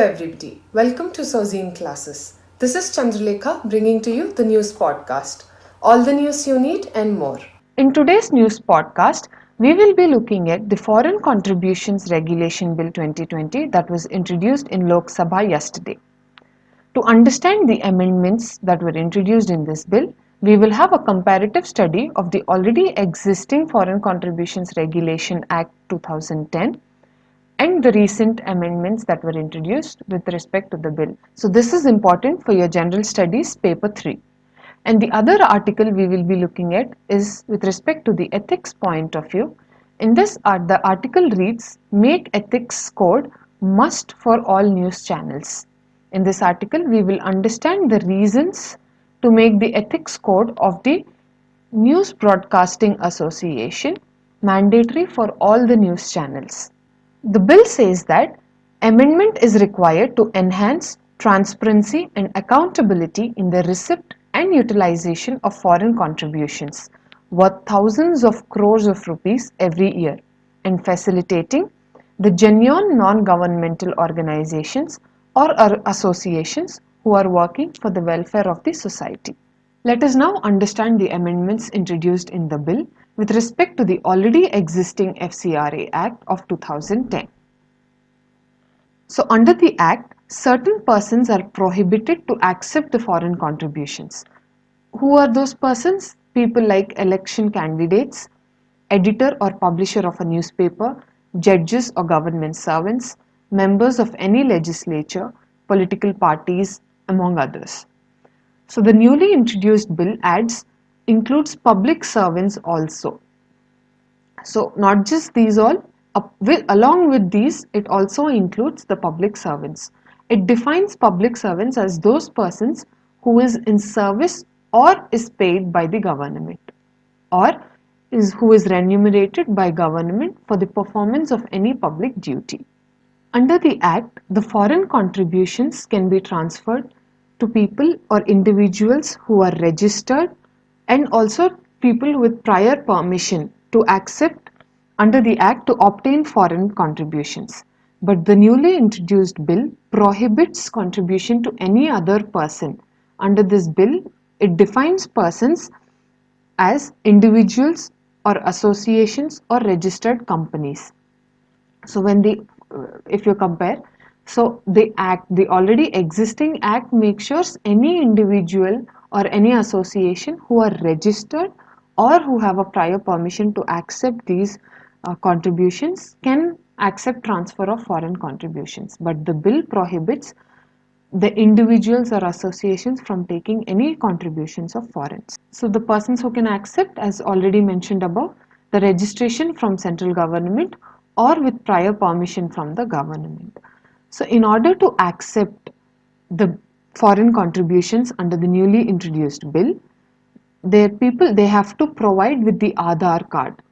everybody, welcome to Sozine Classes. This is Chandralekha bringing to you the news podcast. All the news you need and more. In today's news podcast, we will be looking at the Foreign Contributions Regulation Bill 2020 that was introduced in Lok Sabha yesterday. To understand the amendments that were introduced in this bill, we will have a comparative study of the already existing Foreign Contributions Regulation Act 2010 and the recent amendments that were introduced with respect to the bill. So this is important for your general studies paper 3. And the other article we will be looking at is with respect to the ethics point of view. In this the article reads, make ethics code must for all news channels. In this article we will understand the reasons to make the ethics code of the News Broadcasting Association mandatory for all the news channels. The bill says that amendment is required to enhance transparency and accountability in the receipt and utilization of foreign contributions worth thousands of crores of rupees every year and facilitating the genuine non-governmental organizations or associations who are working for the welfare of the society. Let us now understand the amendments introduced in the bill with respect to the already existing FCRA Act of 2010. So under the Act, certain persons are prohibited to accept the foreign contributions. Who are those persons? People like election candidates, editor or publisher of a newspaper, judges or government servants, members of any legislature, political parties, among others. So the newly introduced bill includes public servants also. So not just these all, along with these, it also includes the public servants. It defines public servants as those persons who is in service or is paid by the government or who is remunerated by government for the performance of any public duty. Under the Act, the foreign contributions can be transferred to people or individuals who are registered and also people with prior permission to accept under the Act to obtain foreign contributions. But the newly introduced bill prohibits contribution to any other person. Under this bill, it defines persons as individuals or associations or registered companies. So if you compare, so the already existing act makes sure any individual or any association who are registered or who have a prior permission to accept these contributions can accept transfer of foreign contributions. But the bill prohibits the individuals or associations from taking any contributions of foreigners. So the persons who can accept, as already mentioned above, the registration from central government or with prior permission from the government. So in order to accept the foreign contributions under the newly introduced bill, they have to provide with the Aadhaar card.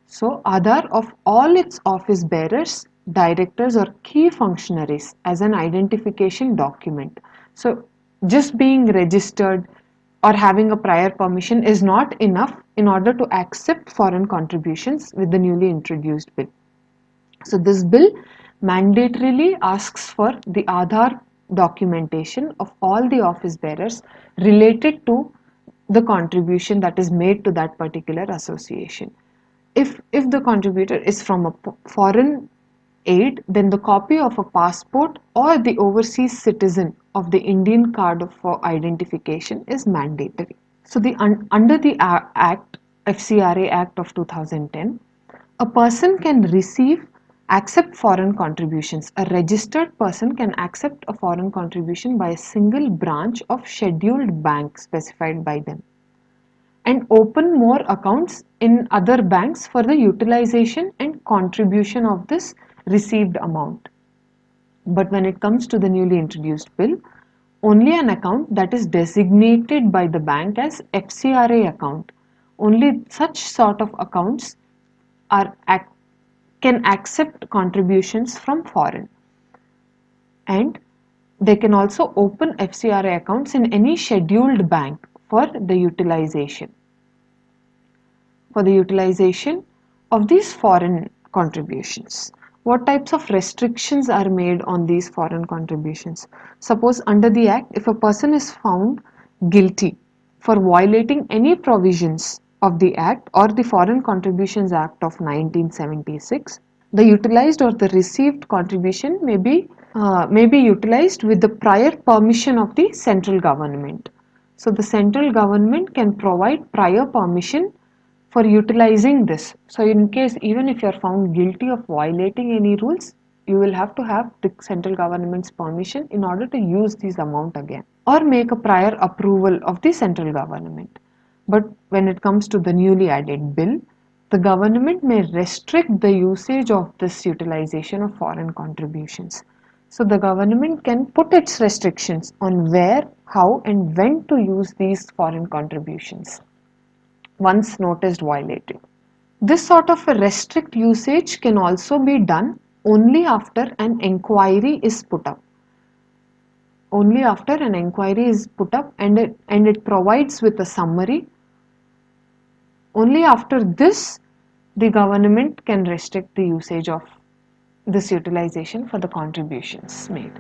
So Aadhaar of all its office bearers, directors or key functionaries as an identification document. So just being registered or having a prior permission is not enough in order to accept foreign contributions with the newly introduced bill. So this bill mandatorily asks for the Aadhaar documentation of all the office bearers related to the contribution that is made to that particular association. If the contributor is from a foreign aid, then the copy of a passport or the overseas citizen of the Indian card for identification is mandatory. So under the Act, FCRA Act of 2010, a person can accept foreign contributions. A registered person can accept a foreign contribution by a single branch of scheduled bank specified by them and open more accounts in other banks for the utilization and contribution of this received amount. But when it comes to the newly introduced bill, only an account that is designated by the bank as FCRA account, only such sort of accounts can accept contributions from foreign, and they can also open FCRA accounts in any scheduled bank for the utilization of these foreign contributions. What types of restrictions are made on these foreign contributions? Suppose under the Act, if a person is found guilty for violating any provisions of the Act or the Foreign Contributions Act of 1976, the utilized or the received contribution may be utilized with the prior permission of the central government. So the central government can provide prior permission for utilizing this. So in case even if you are found guilty of violating any rules, you will have to have the central government's permission in order to use this amount again, or make a prior approval of the central government. But when it comes to the newly added bill, the government may restrict the usage of this utilization of foreign contributions. So the government can put its restrictions on where, how and when to use these foreign contributions once noticed violated. This sort of a restrict usage can also be done only after an inquiry is put up. Only after an inquiry is put up and it provides with a summary. Only after this the government can restrict the usage of this utilization for the contributions made.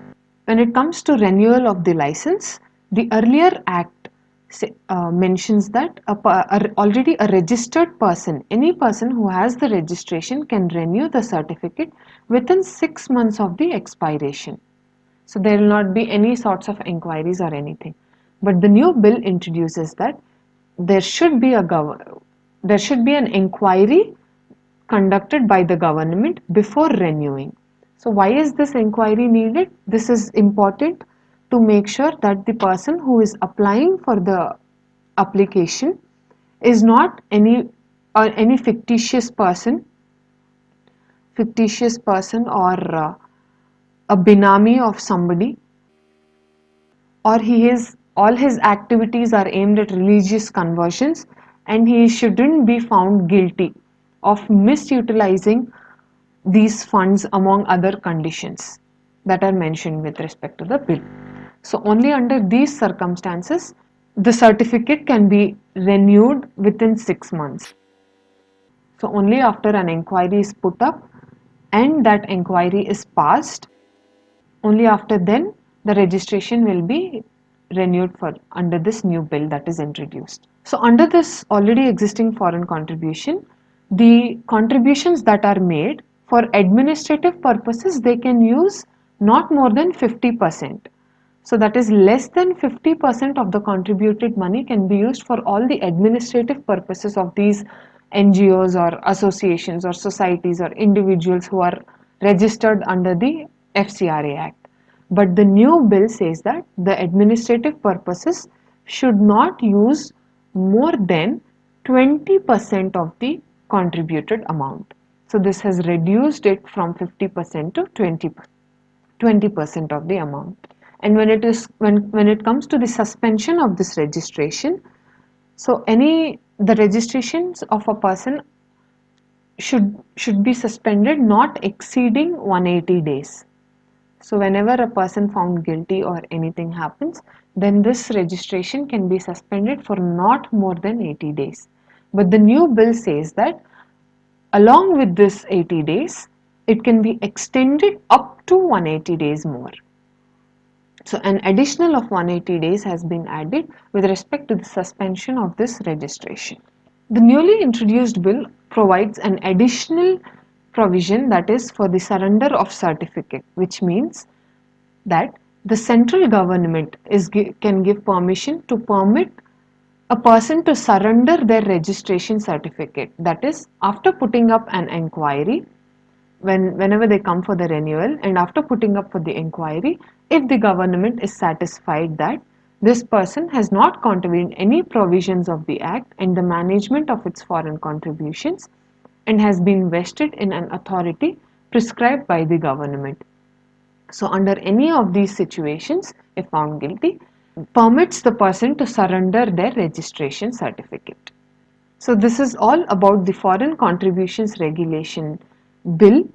When it comes to renewal of the license, the earlier act mentions that already a registered person, any person who has the registration can renew the certificate within 6 months of the expiration. So there will not be any sorts of inquiries or anything. But the new bill introduces that there should be an inquiry conducted by the government before renewing. So why is this inquiry needed? This is important to make sure that the person who is applying for the application is not any fictitious person or a benami of somebody, or all his activities are aimed at religious conversions, and he shouldn't be found guilty of misutilizing these funds among other conditions that are mentioned with respect to the bill. So only under these circumstances the certificate can be renewed within 6 months. So only after an inquiry is put up and that inquiry is passed, only after then the registration will be renewed for under this new bill that is introduced. So under this already existing foreign contribution, the contributions that are made for administrative purposes, they can use not more than 50%. So that is less than 50% of the contributed money can be used for all the administrative purposes of these NGOs or associations or societies or individuals who are registered under the FCRA Act. But the new bill says that the administrative purposes should not use more than 20% of the contributed amount. So this has reduced it from 50% to 20% of the amount. And when it comes to the suspension of this registration, so the registrations of a person should be suspended not exceeding 180 days. So whenever a person found guilty or anything happens, then this registration can be suspended for not more than 80 days. But the new bill says that along with this 80 days, it can be extended up to 180 days more. So an additional of 180 days has been added with respect to the suspension of this registration. The newly introduced bill provides an additional provision, that is for the surrender of certificate, which means that the central government can give permission to permit a person to surrender their registration certificate. That is, after putting up an inquiry, whenever they come for the renewal and after putting up for the inquiry, if the government is satisfied that this person has not contravened any provisions of the Act and the management of its foreign contributions and has been vested in an authority prescribed by the government. So under any of these situations, if found guilty, permits the person to surrender their registration certificate. So this is all about the Foreign Contributions Regulation Bill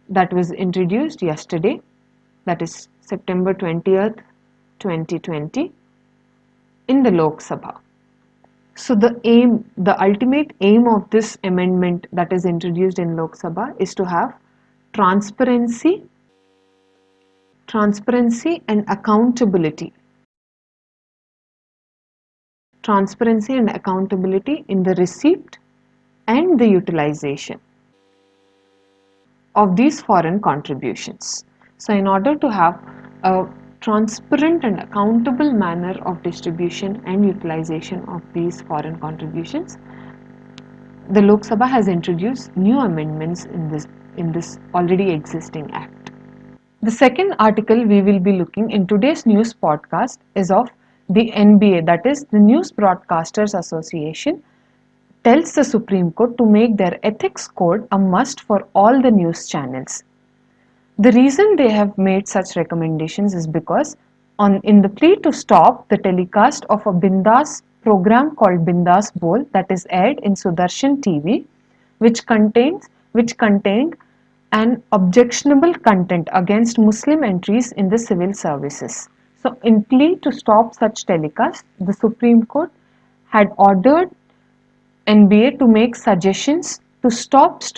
that was introduced yesterday, that is September 20th, 2020 in the Lok Sabha. So the ultimate aim of this amendment that is introduced in Lok Sabha is to have transparency, and accountability. Transparency and accountability in the receipt and the utilization of these foreign contributions. So, in order to have a transparent and accountable manner of distribution and utilization of these foreign contributions, the Lok Sabha has introduced new amendments in this already existing act. The second article we will be looking in today's news podcast is of the NBA, that is the News Broadcasters Association, tells the Supreme Court to make their ethics code a must for all the news channels. The reason they have made such recommendations is because in the plea to stop the telecast of a Bindas program called Bindas Bowl that is aired in Sudarshan TV, which contained an objectionable content against Muslim entries in the civil services. So, in plea to stop such telecast, the Supreme Court had ordered NBA to make suggestions to steps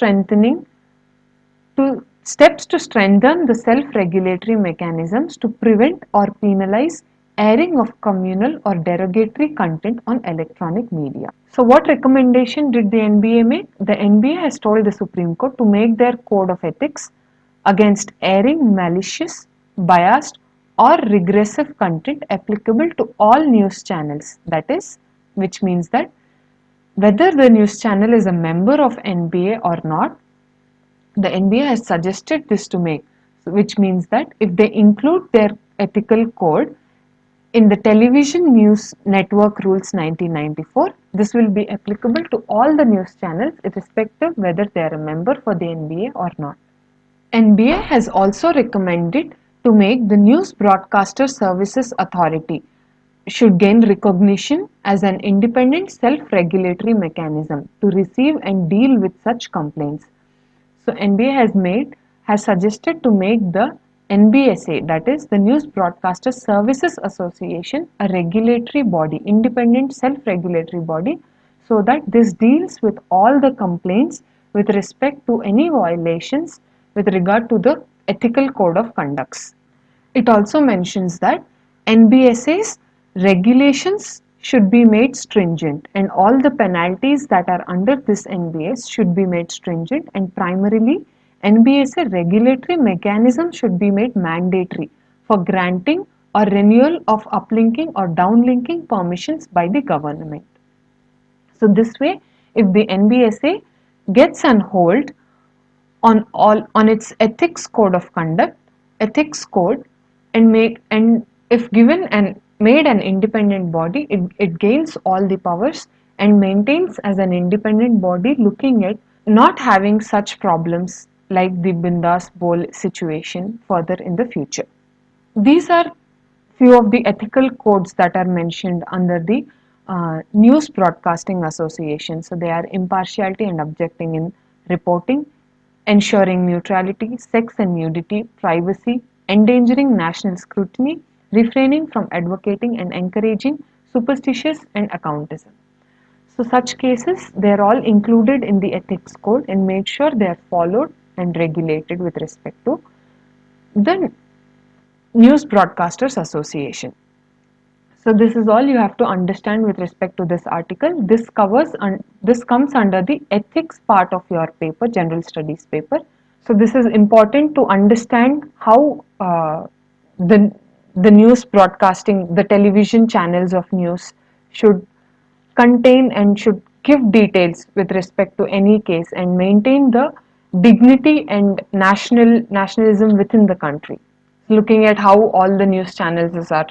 to strengthen the self-regulatory mechanisms to prevent or penalize airing of communal or derogatory content on electronic media. So what recommendation did the NBA make? The NBA has told the Supreme Court to make their code of ethics against airing malicious, biased or regressive content applicable to all news channels. That is, which means that whether the news channel is a member of NBA or not, the NBA has suggested this to make, which means that if they include their ethical code in the Television News Network Rules 1994, this will be applicable to all the news channels irrespective whether they are a member for the NBA or not. NBA has also recommended to make the News Broadcaster Services Authority should gain recognition as an independent self-regulatory mechanism to receive and deal with such complaints. So NBA has suggested to make the NBSA, that is the News Broadcaster Services Association, a regulatory body, independent self-regulatory body, so that this deals with all the complaints with respect to any violations with regard to the ethical code of conducts. It also mentions that NBSA's regulations should be made stringent and all the penalties that are under this NBS should be made stringent, and primarily NBSA regulatory mechanism should be made mandatory for granting or renewal of uplinking or downlinking permissions by the government. So this way, if the NBSA gets an hold on its ethics code of conduct, ethics code, and if given and made an independent body, it gains all the powers and maintains as an independent body, looking at not having such problems like the Bindas Bowl situation further in the future. These are few of the ethical codes that are mentioned under the News Broadcasting Association. So they are impartiality and objecting in reporting, ensuring neutrality, sex and nudity, privacy, endangering national scrutiny, refraining from advocating and encouraging superstitious and accountism. So such cases, they are all included in the ethics code and made sure they are followed and regulated with respect to the News Broadcasters Association. So this is all you have to understand with respect to this article. This comes under the ethics part of your paper, general studies paper. So this is important to understand how the news broadcasting, the television channels of news should contain and should give details with respect to any case and maintain the dignity and nationalism within the country. Looking at how all the news channels are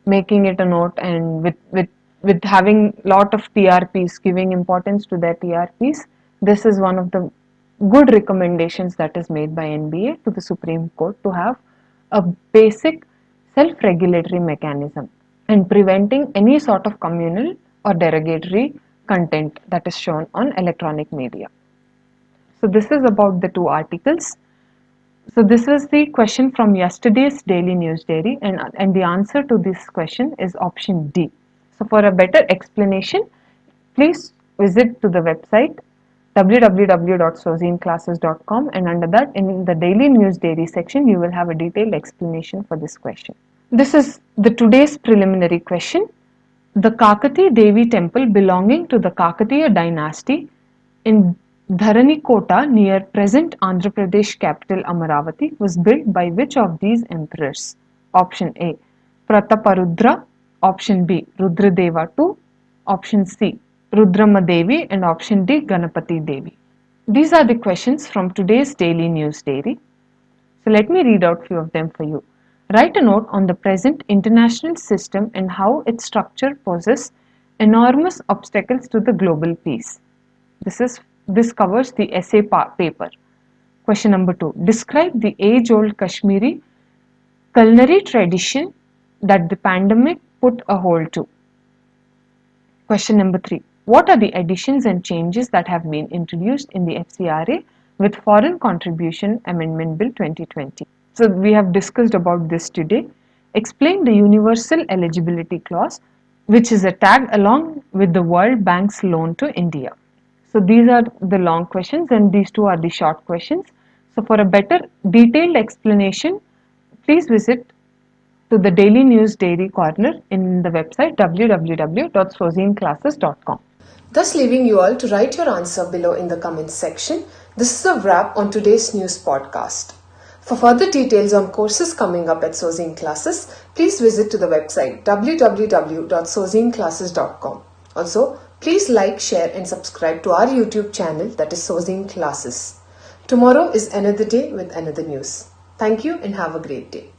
making it a note, and with having lot of TRPs, giving importance to their TRPs, this is one of the good recommendations that is made by NBA to the Supreme Court to have a basic self-regulatory mechanism in preventing any sort of communal or derogatory content that is shown on electronic media. So this is about the two articles. So this was the question from yesterday's Daily News Diary, and the answer to this question is option D. So for a better explanation, please visit to the website www.sozineclasses.com, and under that, in the daily news dairy section, you will have a detailed explanation for this question. This is the today's preliminary question. The Kakati Devi temple belonging to the Kakatiya dynasty in Dharanikota near present Andhra Pradesh capital Amaravati was built by which of these emperors? Option A, Prataparudra, option B, Rudradeva II, option C, Rudramadevi, and option D, Ganapati Devi. These are the questions from today's daily news dairy. So let me read out few of them for you. Write a note on the present international system and how its structure poses enormous obstacles to the global peace. This covers the essay paper. Question number 2. Describe the age-old Kashmiri culinary tradition that the pandemic put a hold to. Question number 3. What are the additions and changes that have been introduced in the FCRA with Foreign Contribution Amendment Bill 2020? So we have discussed about this today. Explain the Universal Eligibility Clause, which is a tag along with the World Bank's loan to India. So these are the long questions and these two are the short questions. So for a better detailed explanation, please visit to the Daily News Dairy Corner in the website www.sozineclasses.com. Thus leaving you all to write your answer below in the comments section. This is a wrap on today's news podcast. For further details on courses coming up at Sozine Classes, please visit to the website www.sozineclasses.com. Also, please like, share and subscribe to our YouTube channel, that is Sozine Classes. Tomorrow is another day with another news. Thank you and have a great day.